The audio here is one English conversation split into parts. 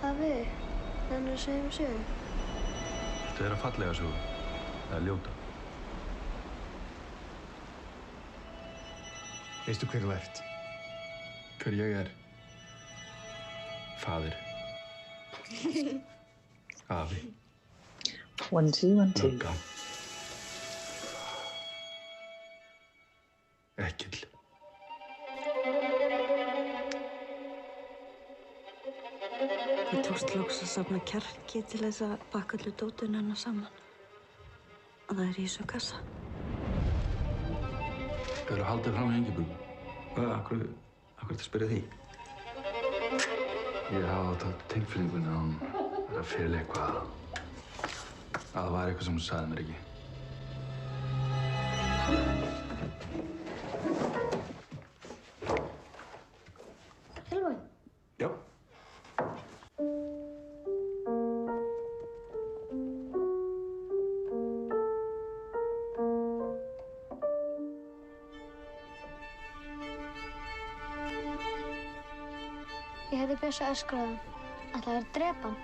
Afi, nennir að segja sögu? Viltu heyra fallega sögu? Eða ljóta? Veistu hver þú ert? Hver ég er? Faðir. Afi. 1, 2, 1, 2. Lögga. Ekkill. Þið tókst loks að safna kjarki til þess að pakka öllu dótinu hennar saman. Og það í þessu kassa. Hefurðu haldið fram í Ingeborgu? Hvað, af hverju ertu að spyrja því? Ég hafði átt tilfinningunni að hún er að fela eitthvað. Að það var eitthvað sem hún sagði mér ekki. Tilbúin? Já. Ég heiti Bjössa öskraðum. Ætlaði að drepa hann.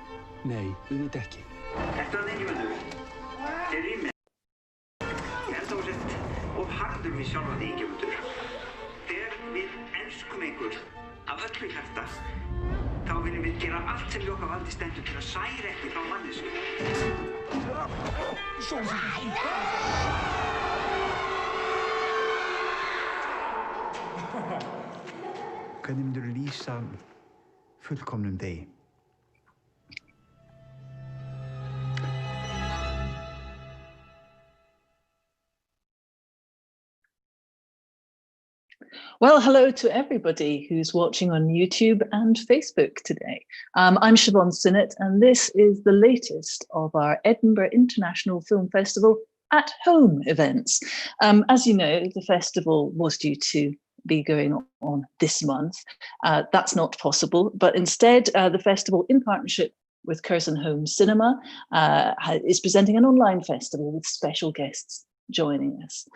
Nei, auðvitað ekki. Ertu að Ingimundur? Til rými. Ég held að þú sett of harður við sjálfa þig, Ingimundur. Þegar við elskum einhver af öllu hjarta, þá viljum við gera allt sem í okkar valdi stendur til að særa ekki frá mannesku. Hvernig myndirðu lýsa fullkomnum degi? Well, hello to everybody who's watching on YouTube and Facebook today. I'm Siobhan Sinnott, and this is the latest of our Edinburgh International Film Festival at Home events. As you know, the festival was due to be going on this month. That's not possible, but instead the festival, in partnership with Curzon Home Cinema, is presenting an online festival with special guests joining us.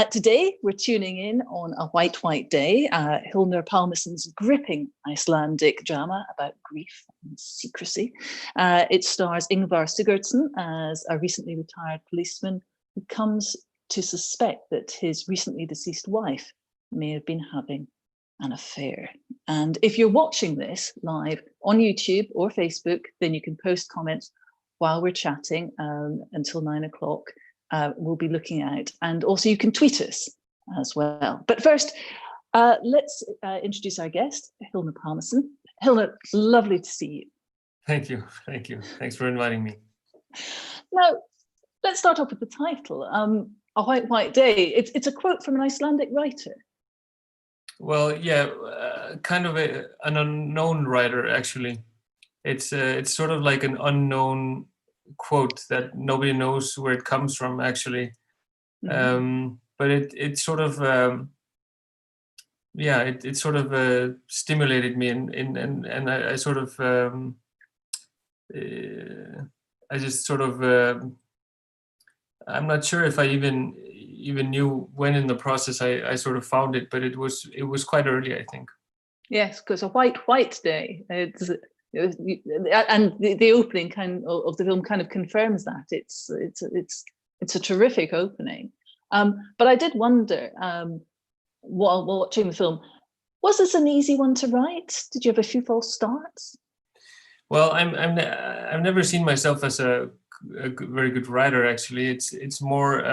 Today we're tuning in on A White Day, Hlynur Palmason's gripping Icelandic drama about grief and secrecy. It stars Ingvar Sigurdsson as a recently retired policeman who comes to suspect that his recently deceased wife may have been having an affair. And if you're watching this live on YouTube or Facebook, then you can post comments while we're chatting until 9 o'clock. We'll be looking out, and also you can tweet us as well. But first, let's introduce our guest, Hlynur Palmason. Hlynur, lovely to see you. Thank you. Thanks for inviting me. Now, let's start off with the title, A White Day. It's a quote from an Icelandic writer. Well, yeah, kind of an unknown writer, actually. It's sort of like an unknown quote that nobody knows where it comes from, actually. Mm-hmm. But it sort of it sort of stimulated me, and I sort of I just sort of I'm not sure if I even knew when in the process I sort of found it, but it was quite early, I think. Yes, because A White Day. And the opening of the film kind of confirms that. It's a terrific opening. But I did wonder, while watching the film, was this an easy one to write? Did you have a few false starts? Well, I've never seen myself as a very good writer. Actually, it's more.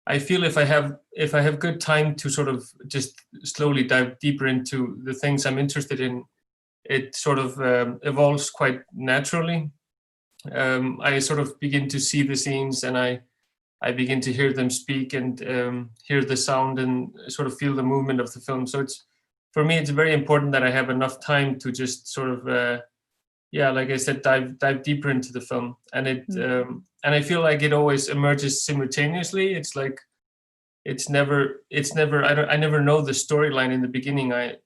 I feel if I have good time to sort of just slowly dive deeper into the things I'm interested in, it sort of evolves quite naturally. I sort of begin to see the scenes, and I begin to hear them speak and hear the sound and sort of feel the movement of the film. So for me, it's very important that I have enough time to just sort of, like I said, dive deeper into the film. And I feel like it always emerges simultaneously. It's like it's never I never know the storyline in the beginning. I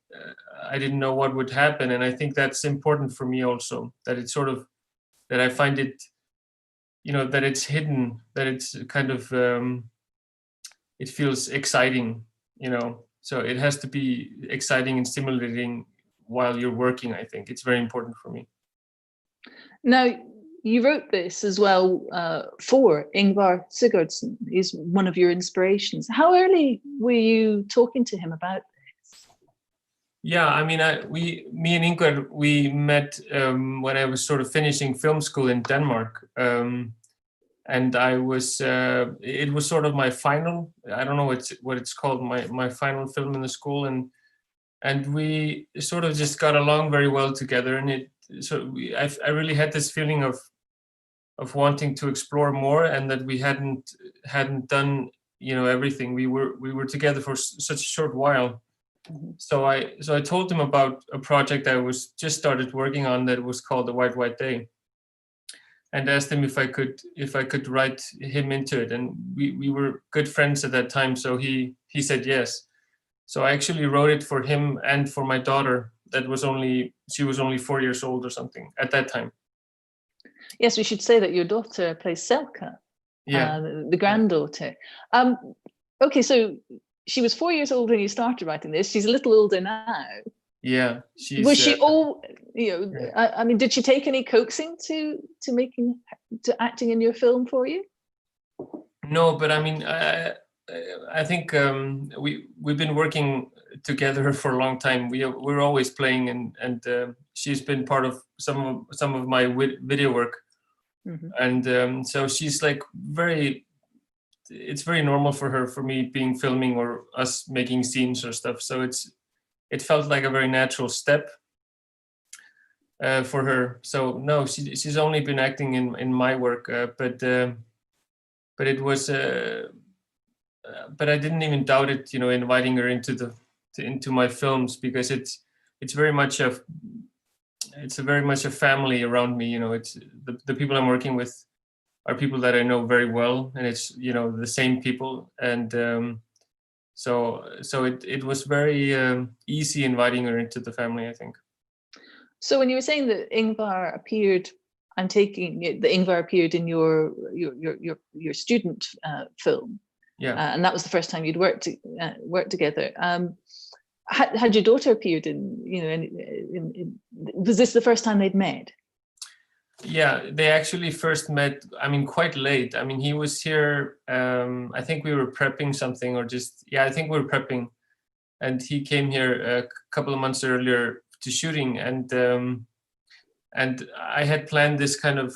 didn't know what would happen, and I think that's important for me also, that it's sort of, that I find it, that it's hidden, that it's kind of it feels exciting, so it has to be exciting and stimulating while you're working. I think it's very important for me. Now, you wrote this as well for Ingvar Sigurdsson. He's one of your inspirations. How early were you talking to him about this? Yeah, I mean, me and Ingvar, we met when I was sort of finishing film school in Denmark, and I was. It was sort of my final. I don't know what it's called. My final film in the school, and we sort of just got along very well together, and I really had this feeling of wanting to explore more, and that we hadn't done everything. We were together for such a short while. So I told him about a project I was just started working on that was called The White Day, and asked him if I could write him into it, and we were good friends at that time, so he said yes. So I actually wrote it for him and for my daughter. She was only 4 years old or something at that time. Yes, we should say that your daughter plays Selka, the granddaughter. Okay, so she was 4 years old when you started writing this. She's a little older now. Yeah, was she all? I mean, did she take any coaxing to acting in your film for you? No, but I mean, I think we've been working together for a long time. We're always playing, and she's been part of some of my video work, and so she's like it's very normal for me filming or us making scenes or stuff. So it felt like a very natural step for her. So no, she's only been acting in my work, but it was. But I didn't even doubt it, inviting her into my films, because it's very much a family around me. It's the people I'm working with are people that I know very well, and it's the same people, and so it was very easy inviting her into the family, I think. So when you were saying that Ingvar appeared, I'm taking it that Ingvar appeared in your student film. Yeah, and that was the first time you'd worked together. Had your daughter appeared was this the first time they'd met? Yeah, they actually first met, I mean, quite late. I mean, he was here, I think we were prepping something, I think we were prepping, and he came here a couple of months earlier to shooting, and I had planned this kind of,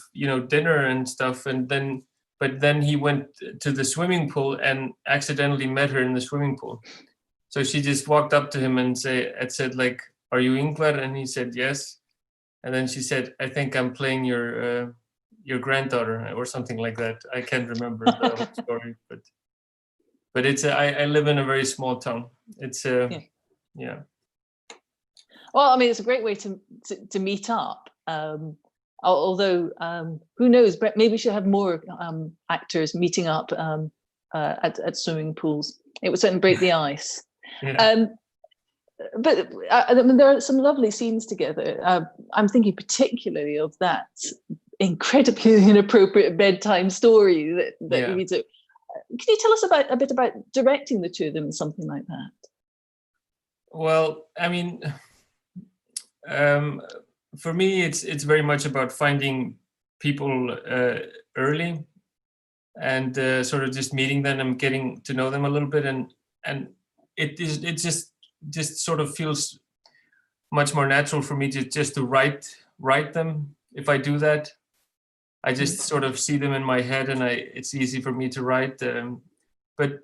dinner and stuff, but then he went to the swimming pool and accidentally met her in the swimming pool. So she just walked up to him and said like, "Are you Ingvar?" And he said yes. And then she said, "I think I'm playing your granddaughter," or something like that. I can't remember the whole story, but it's I live in a very small town. It's yeah. Well, I mean, it's a great way to meet up. Although who knows? But maybe we should have more actors meeting up at swimming pools. It would certainly break the ice. Yeah. But I mean, there are some lovely scenes together. I'm thinking particularly of that incredibly inappropriate bedtime story that you need to. Can you tell us a bit about directing the two of them, something like that? Well, I mean, for me, it's very much about finding people early, and sort of just meeting them and getting to know them a little bit, and it just sort of feels much more natural for me to write them. If I do that, I just sort of see them in my head, and it's easy for me to write. But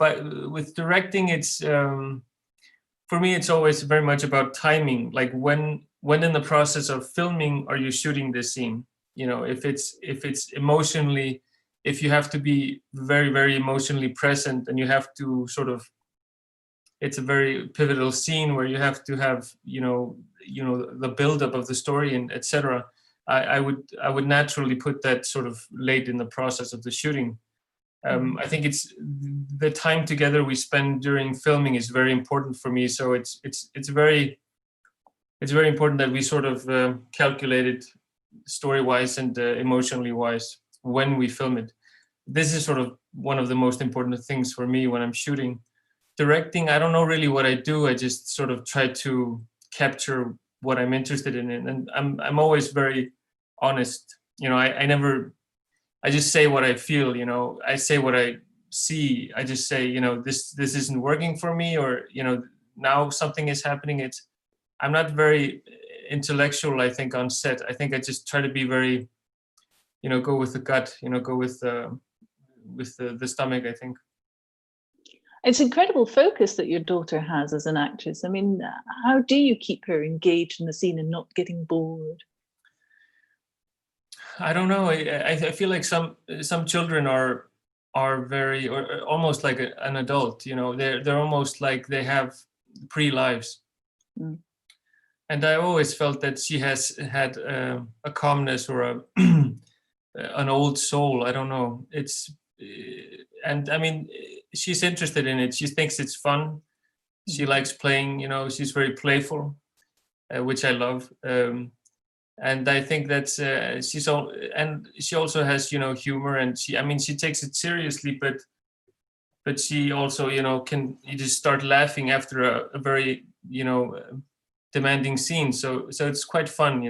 with directing, it's for me, it's always very much about timing. Like when in the process of filming are you shooting this scene? If it's emotionally, if you have to be very, very emotionally present, and you have to sort of, it's a very pivotal scene where you have to have, the buildup of the story and etc. I would naturally put that sort of late in the process of the shooting. I think it's the time together we spend during filming is very important for me. So it's very important that we sort of calculate it story-wise and emotionally wise when we film it. This is sort of one of the most important things for me when I'm shooting. Directing, I don't know really what I do. I just sort of try to capture what I'm interested in, and I'm always very honest. I just say what I feel. I say what I see. I just say, this isn't working for me, or now something is happening. I'm not very intellectual, I think, on set. I think I just try to be very, go with the gut. Go with the stomach, I think. It's incredible focus that your daughter has as an actress. I mean, how do you keep her engaged in the scene and not getting bored? I don't know. I feel like some children are very, or almost like an adult. They're almost like they have pre-lives. And I always felt that she has had a calmness or an old soul. I don't know. And I mean, she's interested in it. She thinks it's fun. She likes playing. She's very playful, which I love. And I think that's and she also has humor, and she takes it seriously, but she also can just start laughing after a very demanding scene. So it's quite fun.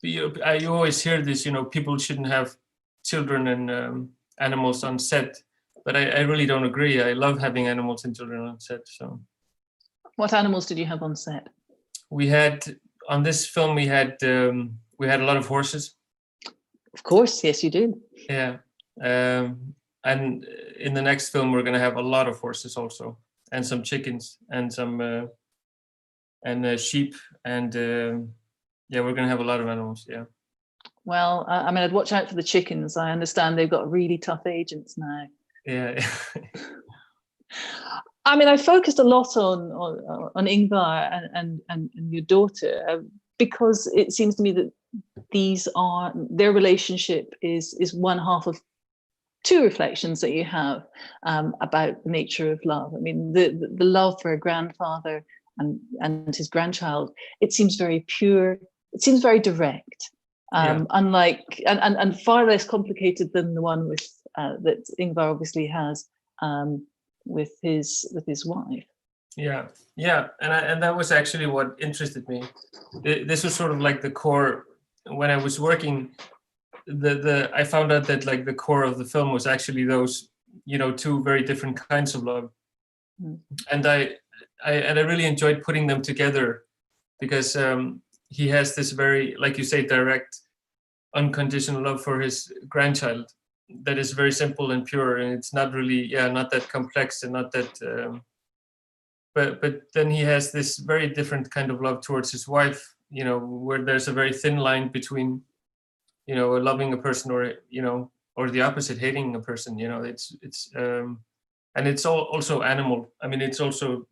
You always hear this. People shouldn't have children and animals on set, but I really don't agree. I love having animals and children on set. So, what animals did you have on set? We had. On this film, we had a lot of horses. Of course, yes, you did. Yeah, and in the next film, we're going to have a lot of horses also, and some chickens, and some sheep, and yeah, we're going to have a lot of animals. Yeah. Well, I mean, I'd watch out for the chickens. I understand they've got really tough agents now. Yeah. I mean, I focused a lot on Ingvar and your daughter because it seems to me that their relationship is one half of two reflections that you have about the nature of love. I mean, the love for a grandfather and his grandchild. It seems very pure. It seems very direct. Unlike and far less complicated than the one with that Ingvar obviously has. With his wife. Yeah, and that was actually what interested me. This was sort of like the core. When I was working, I found out that like the core of the film was actually those two very different kinds of love, and I really enjoyed putting them together because he has this very, like you say, direct, unconditional love for his grandchild. That is very simple and pure, and it's not really not that complex and not that but then he has this very different kind of love towards his wife, where there's a very thin line between loving a person or the opposite, hating a person. It's and it's also animal. I mean, it's also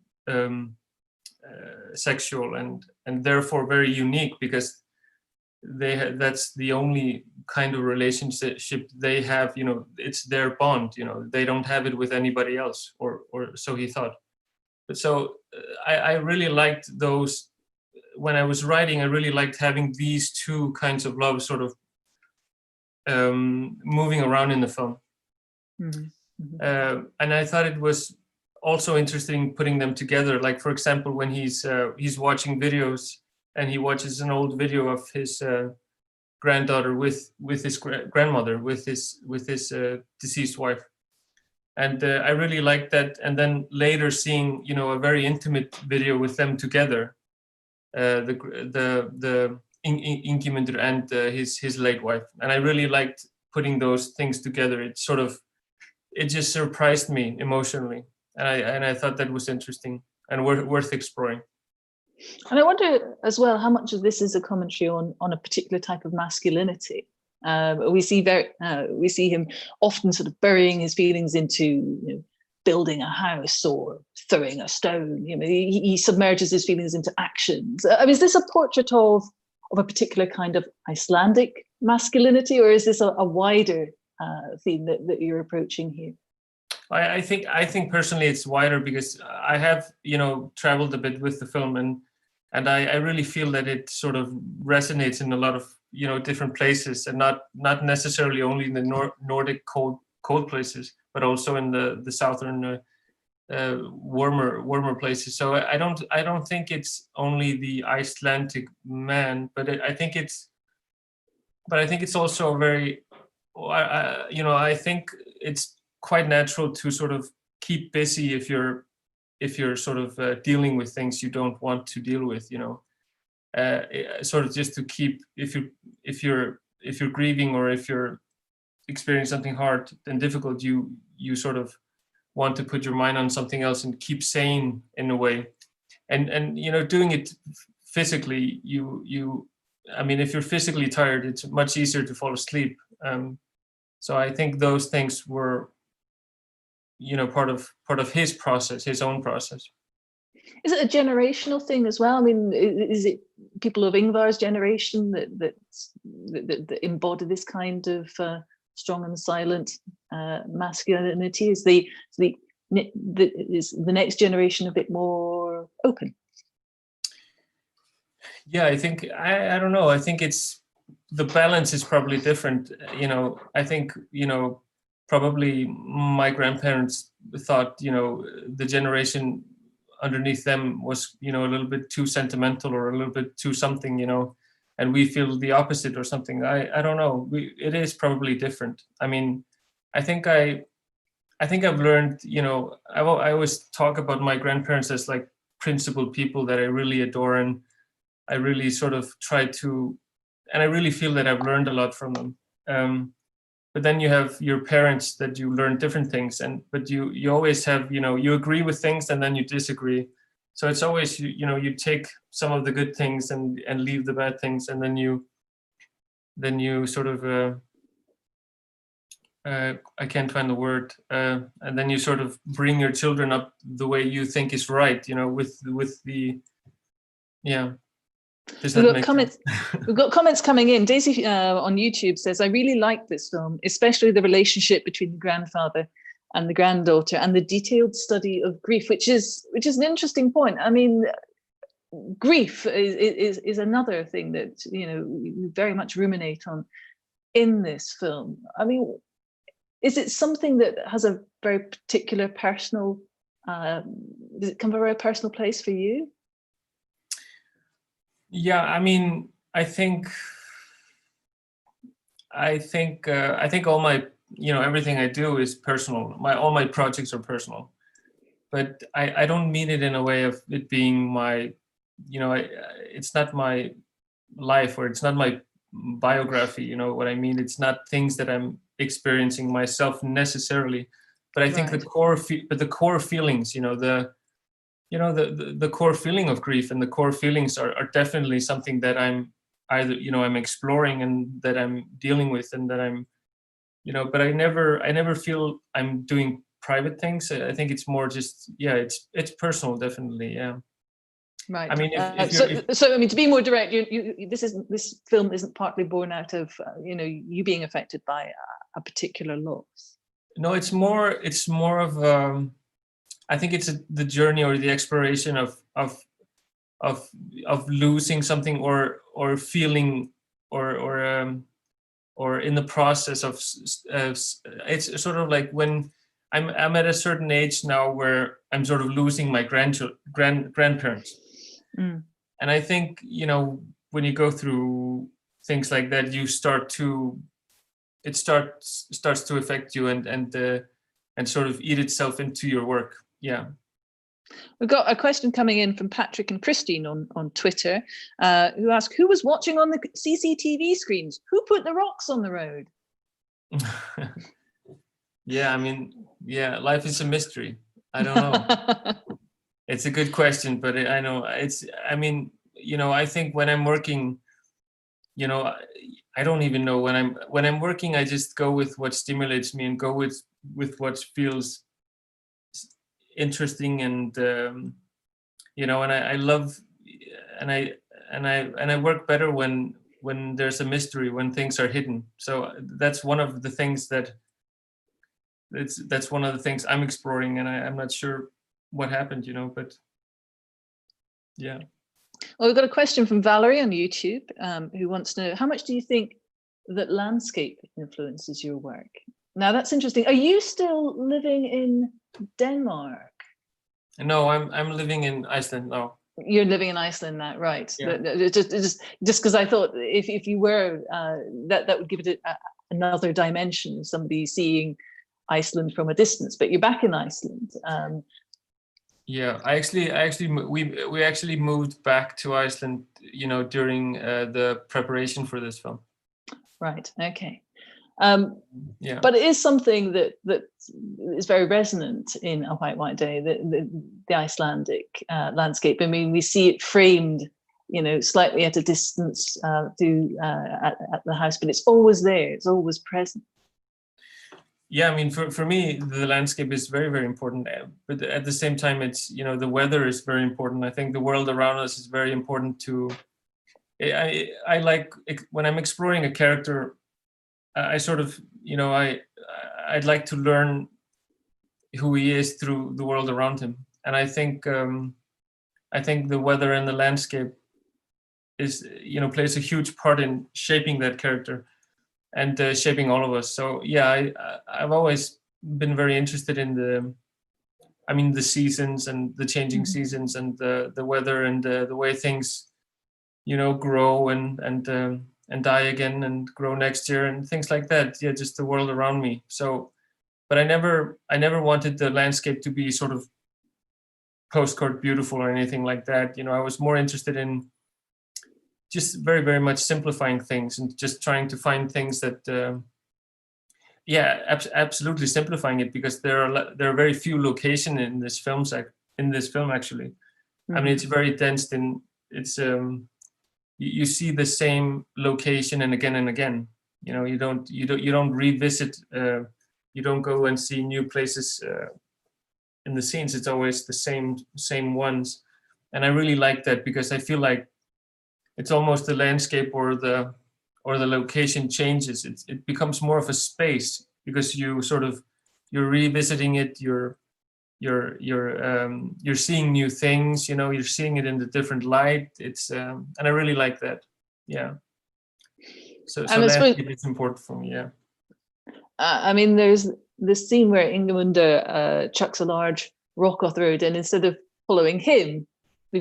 sexual and therefore very unique because that's the only kind of relationship they have. It's their bond. They don't have it with anybody else, or so he thought. But so I really liked those. When I was writing, I really liked having these two kinds of love sort of moving around in the film. And I thought it was also interesting putting them together. Like, for example, when he's watching videos and he watches an old video of his granddaughter with his grandmother, with his deceased wife, and I really liked that. And then later seeing a very intimate video with them together, the Ingimundur and his late wife, and I really liked putting those things together. It just surprised me emotionally, and I thought that was interesting and worth exploring. And I wonder as well how much of this is a commentary on a particular type of masculinity. We see him often sort of burying his feelings into building a house or throwing a stone. He submerges his feelings into actions. I mean, is this a portrait of a particular kind of Icelandic masculinity, or is this a wider theme that you're approaching here? I think personally it's wider, because I have, you know, traveled a bit with the film, and I really feel that it sort of resonates in a lot of, you know, different places, and not necessarily only in the Nordic cold places, but also in the southern warmer places. So I don't think it's only the Icelandic man, but I think it's also very, you know, I think it's quite natural to sort of keep busy if you're sort of dealing with things you don't want to deal with, you know, sort of just to keep, if you're grieving, or if you're experiencing something hard and difficult, you sort of want to put your mind on something else and keep sane in a way, and you know, doing it physically, I mean, if you're physically tired, it's much easier to fall asleep. So I think those things were, you know, part of his process, his own process. Is it a generational thing as well? I mean, is it people of Ingvar's generation that embody this kind of strong and silent masculinity? Is the next generation a bit more open? Yeah, I think I don't know. I think the balance is probably different. You know, I think, you know, probably my grandparents thought, you know, the generation underneath them was, you know, a little bit too sentimental, or a little bit too something, you know, and we feel the opposite or something. I don't know. It is probably different. I mean, I think I've learned, you know, I always talk about my grandparents as like principled people that I really adore, and I really sort of try to, and I really feel that I've learned a lot from them. But then you have your parents that you learn different things, but you always have, you know, you agree with things and then you disagree. So it's always, you know, you take some of the good things and leave the bad things, and then you sort of I can't find the word, and then you sort of bring your children up the way you think is right, you know, with the, yeah. We've got comments coming in. Daisy on YouTube says, I really like this film, especially the relationship between the grandfather and the granddaughter, and the detailed study of grief, which is an interesting point. I mean, grief is another thing that, you know, we very much ruminate on in this film. I mean, is it something that has a very particular personal, does it come from a very personal place for you? Yeah, I mean, I think all my, you know, everything I do is personal. All my projects are personal, but I don't mean it in a way of it being my, you know, it's not my life, or it's not my biography. You know what I mean? It's not things that I'm experiencing myself necessarily, but I think the core feelings, you know, the core feeling of grief and the core feelings are definitely something that I'm either, you know, I'm exploring and that I'm dealing with, and that I'm, you know, but I never feel I'm doing private things. I think it's more just, yeah, it's personal, definitely. Yeah. Right. I mean, so I mean, to be more direct, this film isn't partly born out of you know, you being affected by a particular loss. No, it's more of I think it's the journey or the exploration of losing something, or feeling, or in the process of it's sort of like when I'm at a certain age now where I'm sort of losing my grandparents. Mm. And I think, you know, when you go through things like that, it starts to affect you and sort of eat itself into your work. Yeah. We've got a question coming in from Patrick and Christine on Twitter, who ask, who was watching on the CCTV screens? Who put the rocks on the road? Yeah, I mean, yeah, life is a mystery. I don't know. It's a good question, but I know I mean, you know, I think when I'm working, you know, I don't even know when I'm working, I just go with what stimulates me and go with what feels interesting, and you know, and I love, and I work better when there's a mystery, when things are hidden. So that's one of the things that's one of the things I'm exploring, and I'm not sure what happened, but yeah. Well, we've got a question from Valerie on YouTube, who wants to know, how much do you think that landscape influences your work? Now that's interesting. Are you still living in Denmark? No, I'm living in Iceland now. You're living in Iceland now, right? Yeah. Just because I thought if you were, that would give it another dimension, somebody seeing Iceland from a distance, but you're back in Iceland. Yeah, we actually moved back to Iceland, during the preparation for this film. Right. Okay. Yeah. But it is something that is very resonant in A White Day, the Icelandic landscape. I mean, we see it framed, slightly at a distance at the house, but it's always there. It's always present. Yeah, I mean, for me, the landscape is very, very important. But at the same time, it's, the weather is very important. I think the world around us is very important to. I like when I'm exploring a character. I sort of, I'd like to learn who he is through the world around him, and I think the weather and the landscape is, plays a huge part in shaping that character and shaping all of us. So yeah, I've always been very interested in the seasons and the changing seasons and the weather and the way things, grow and die again and grow next year and things like that. Yeah, just the world around me. So, but I never wanted the landscape to be sort of postcard beautiful or anything like that. I was more interested in just very, very much simplifying things and just trying to find things that, absolutely simplifying it, because there are very few locations in this film actually. Mm-hmm. I mean, it's very dense it's you see the same location and again. You don't revisit. You don't go and see new places in the scenes. It's always the same ones, and I really like that, because I feel like it's almost the landscape or the location changes. It becomes more of a space, because you're revisiting it. You're seeing new things. You're seeing it in a different light. It's and I really like that. Yeah. So landscape is important for me. Yeah. I mean, there's this scene where Ingemunda chucks a large rock off the road, and instead of following him,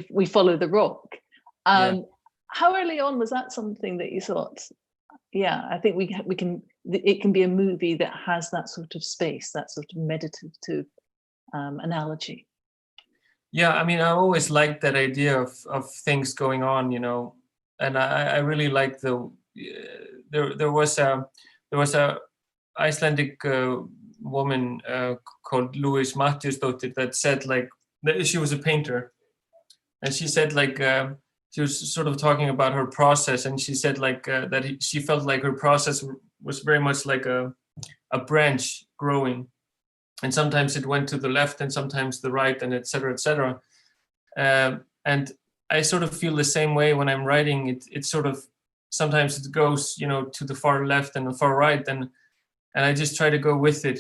we follow the rock. How early on was that something that you thought, yeah, I think we can, it can be a movie that has that sort of space, that sort of meditative analogy? Yeah, I mean, I always liked that idea of things going on, and I really like there was a Icelandic woman called Louise Mattheusdóttir that said, like, that she was a painter, and she said, like, she was sort of talking about her process, and she said, like, that she felt like her process was very much like a branch growing, and sometimes it went to the left and sometimes the right, and et cetera, et cetera. And I sort of feel the same way when I'm writing. It sort of, sometimes it goes, to the far left and the far right, and I just try to go with it,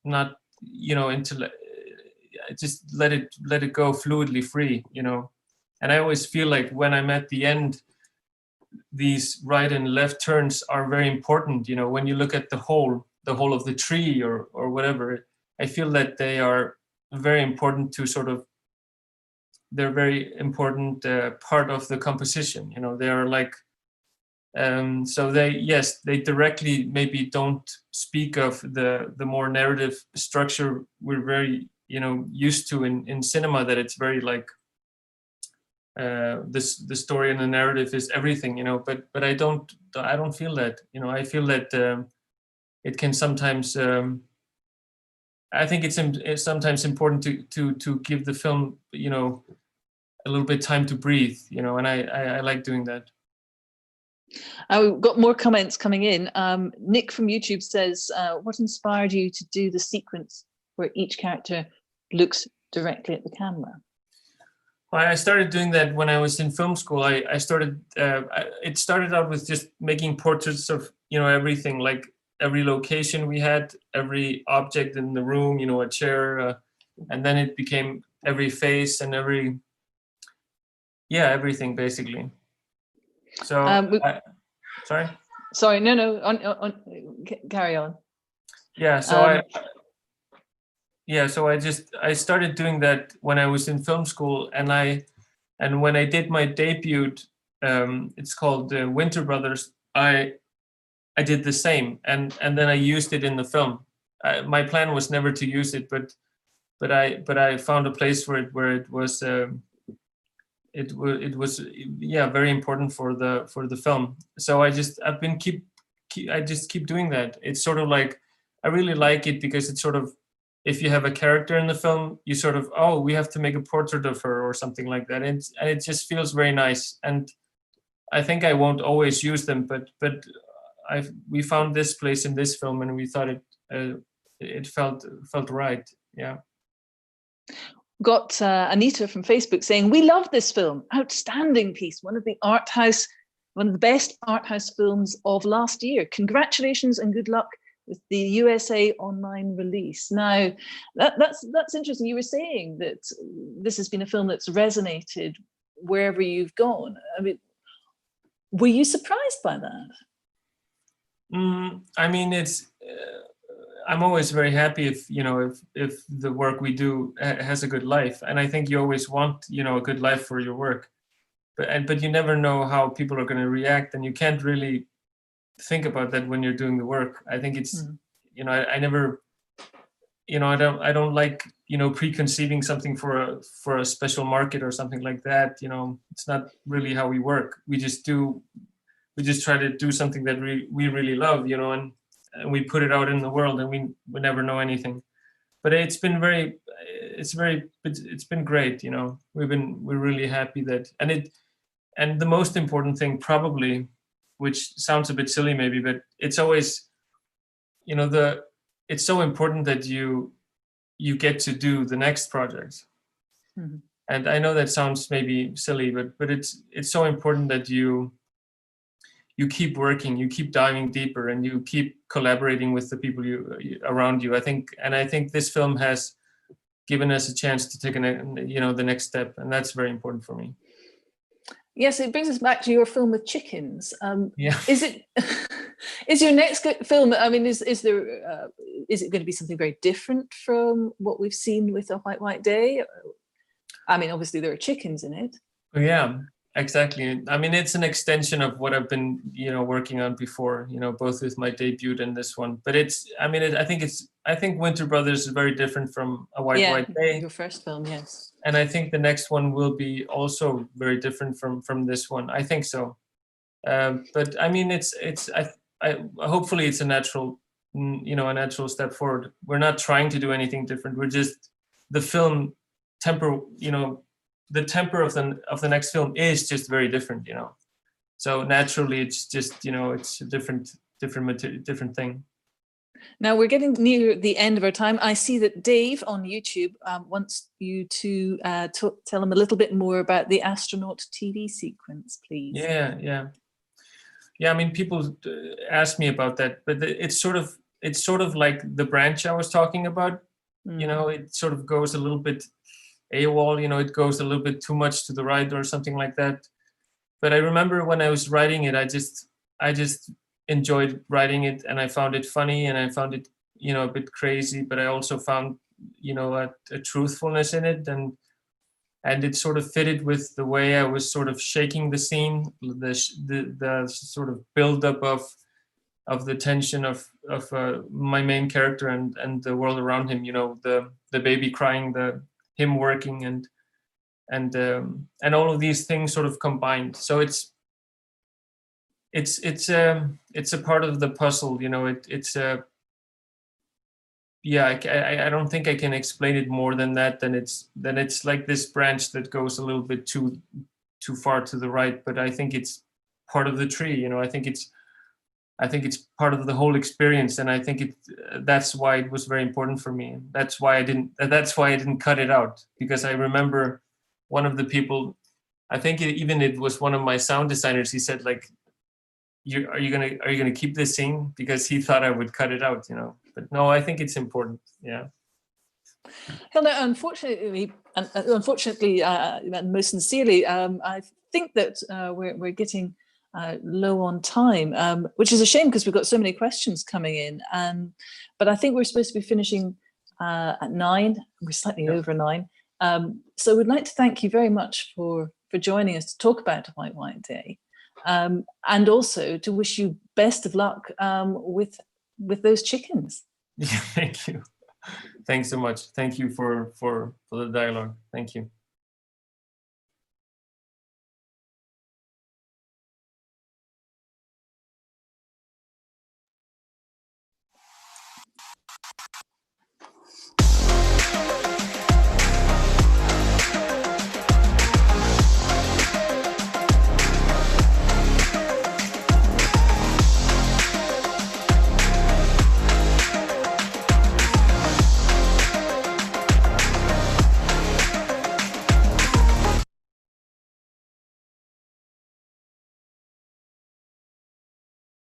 not into, just let it go fluidly free, And I always feel like when I'm at the end, these right and left turns are very important. When you look at the whole of the tree or whatever, I feel that they are very important to sort of, they're very important part of the composition. They are like, so they directly maybe don't speak of the more narrative structure we're very, used to in cinema, that it's very like, the story and the narrative is everything, but I don't feel that, I feel that it can sometimes, I think it's sometimes important to give the film, a little bit time to breathe, and I like doing that. We've got more comments coming in. Nick from YouTube says, what inspired you to do the sequence where each character looks directly at the camera? Well, I started doing that when I was in film school. It started out with just making portraits of, everything, like every location we had, every object in the room, a chair, and then it became every face and everything basically. So, sorry? Sorry, no, carry on. Yeah, so I started doing that when I was in film school, and when I did my debut, it's called Winter Brothers. I did the same, and then I used it in the film. My plan was never to use it, but I found a place for it where it was very important for the film. So I just keep doing that. It's sort of like, I really like it because it's sort of, if you have a character in the film, you sort of, oh, we have to make a portrait of her or something like that, and it just feels very nice. And I think I won't always use them, but we found this place in this film, and we thought it felt right. Yeah. Got Anita from Facebook saying, "We love this film, outstanding piece, one of the best art house films of last year. Congratulations and good luck with the USA online release." Now, that's interesting. You were saying that this has been a film that's resonated wherever you've gone. I mean, were you surprised by that? I mean, I'm always very happy if the work we do has a good life, and I think you always want a good life for your work, but you never know how people are going to react, and you can't really think about that when you're doing the work. I think it's I never I don't like preconceiving something for a special market or something like that. It's not really how we work. We just try to do something that we really love, and we put it out in the world, and we never know anything. But it's been great. We're really happy that, and the most important thing probably, which sounds a bit silly maybe, but it's always, it's so important that you get to do the next project. Mm-hmm. And I know that sounds maybe silly, but it's so important that you keep working, you keep diving deeper, and you keep collaborating with the people around you. I think this film has given us a chance to take the next step, and that's very important for me. Yes, it brings us back to your film with chickens. Yeah. Is your next film? I mean, is it going to be something very different from what we've seen with A White Day? I mean, obviously there are chickens in it. Yeah. Exactly. I mean, it's an extension of what I've been, working on before, both with my debut and this one. But I think Winter Brothers is very different from A White Day. Your first film, yes. And I think the next one will be also very different from this one. I think so. But I mean, hopefully it's a natural step forward. We're not trying to do anything different. We're just, the film temper, the temper of the next film is just very different, So naturally, it's just it's a different thing. Now we're getting near the end of our time. I see that Dave on YouTube wants you to tell him a little bit more about the astronaut TV sequence, please. Yeah. I mean, people ask me about that, but it's sort of like the branch I was talking about. It sort of goes a little bit AWOL, it goes a little bit too much to the right or something like that. But I remember when I was writing it, I just enjoyed writing it, and I found it funny, and I found it, a bit crazy, but I also found, a truthfulness in it, and it sort of fitted with the way I was sort of shaking the scene, the sort of buildup of the tension of my main character and the world around him, the baby crying, him working, and all of these things sort of combined. So it's a part of the puzzle, I don't think I can explain it more than that. Then it's like this branch that goes a little bit too far to the right, but I think it's part of the tree. I think it's part of the whole experience, and I think that's why it was very important for me. That's why I didn't cut it out, because I remember one of the people, I think it was one of my sound designers. He said like, are you gonna keep this scene, because he thought I would cut it out, you know. But no, I think it's important. Yeah. Hylnur, unfortunately, and most sincerely, I think that we're getting low on time, which is a shame because we've got so many questions coming in. But I think we're supposed to be finishing at 9. We're slightly over 9. So we'd like to thank you very much for joining us to talk about White White Day, and also to wish you best of luck with those chickens. Yeah, thank you. Thanks so much. Thank you for the dialogue. Thank you.